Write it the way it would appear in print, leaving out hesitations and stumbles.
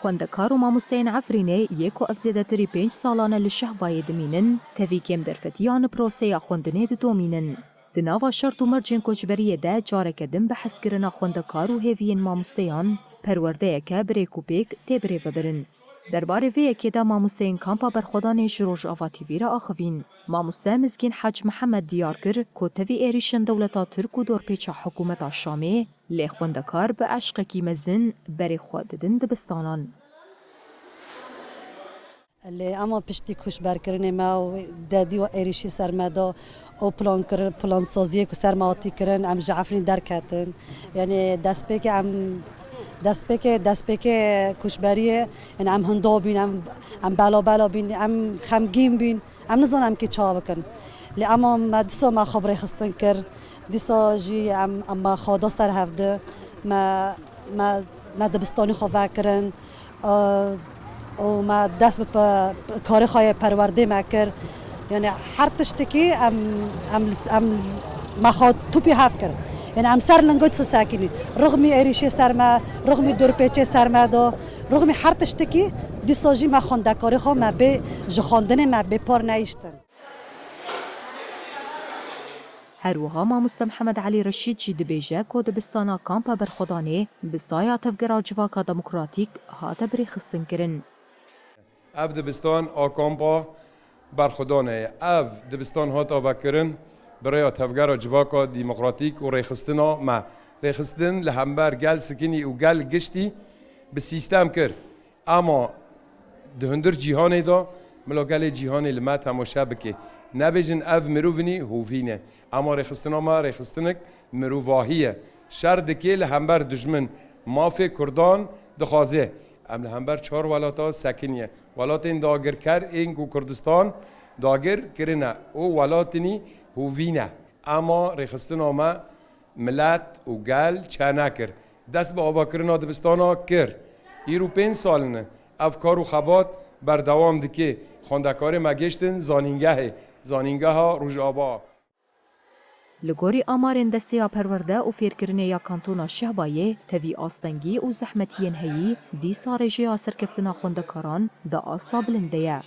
خوندکار و مامۆستeyên Efrînê yek ev zêdetirî 5 salan li Şehbayê dimînin, tevî kêmderfetiyan proseya xwendinê didomînin. Di nava şert û mercên koçberiyê de careke din bi hezkirina xwendekar û hêviyên mamosteyan, perwerdeyeke birêk û pêk tê birêvebirin. Derbarê vê yekê de mamosteyên kampa berxwedanê ji Rojava TV re axivîn. Mamoste Mizgîn Heç Mihemed diyar kir ku tevî êrîşin dewleta Tirk û dorpêça hikûmeta Şamê, lê xwendekar bi eşqekî mezin berê xwe didin dibistanan. اللي اما پشتی کوش برکرنه ما و دادی و ایریشی سرمدا او پلان سازی کو سرماتی کرن ام جعفرین درکتن یعنی دست پک کوشبریه یعنی ام هندو بین ام بالا بین ام خمگین بین ام نزانم که چا بکن لی اما مدرسه ما خبری خستن کر دیسا جی ام خدا سر هفته ما دبستانی خواه کرن و ما دست به کار خواهی پرورده مکر یعنی هر تشتکی ام ما خود توپی حف کرد یعنی ام سر لنگوت ساکنی رغمی ایریشه سرما رغمی دورپیچه سرما دا رغمی هر تشتکی دیساجی ما خواندکاری خواه ما به جخواندن ما به پار نیشتن. هروها مامۆسته محەممەد عەلی ڕەشید جی dibêje ku dibistana kampa berxwedanê bi saya tevgera civaka demokratîk hate birêxistinkirin. Ev dibistan a kampa berxwedanê ye. Ev dibistan hat avekirin bi rêya tevgera civaka demokratîk û rêxistina me. Rêxistin li hember gel sikinî û gel giştî bi sîstem kir. Ama di hundir cîhanê da milo gelê cîhanê li me temaşe bike. Nebêjin ev mirovînî hovîne. Ama rêxistina me rêxistinek mirovahî ye. Şer dike li hember dijmin mafê Kurdan dixwaze. Em li hember çar welata sekiniye. Welatên dagirker ên ku Kurdistan dagir kirine. O welatînî hovîne. Ama rêxistina me millet û gel çê nekir. Dest bi avakirina dibistana kir. Îro 5 salin ev kar û xebat berdewam dike. Xwendekarê me geştin zanîngehê. Zanîngeha Rojava. Li gorî amarên desteya perwerde û fêrkirinê ya kantona Şehbayê, tevî astengî û zehmetiyên heyî, dîsa rêjeya serkeftina xwendekaran di asta bilind de ye.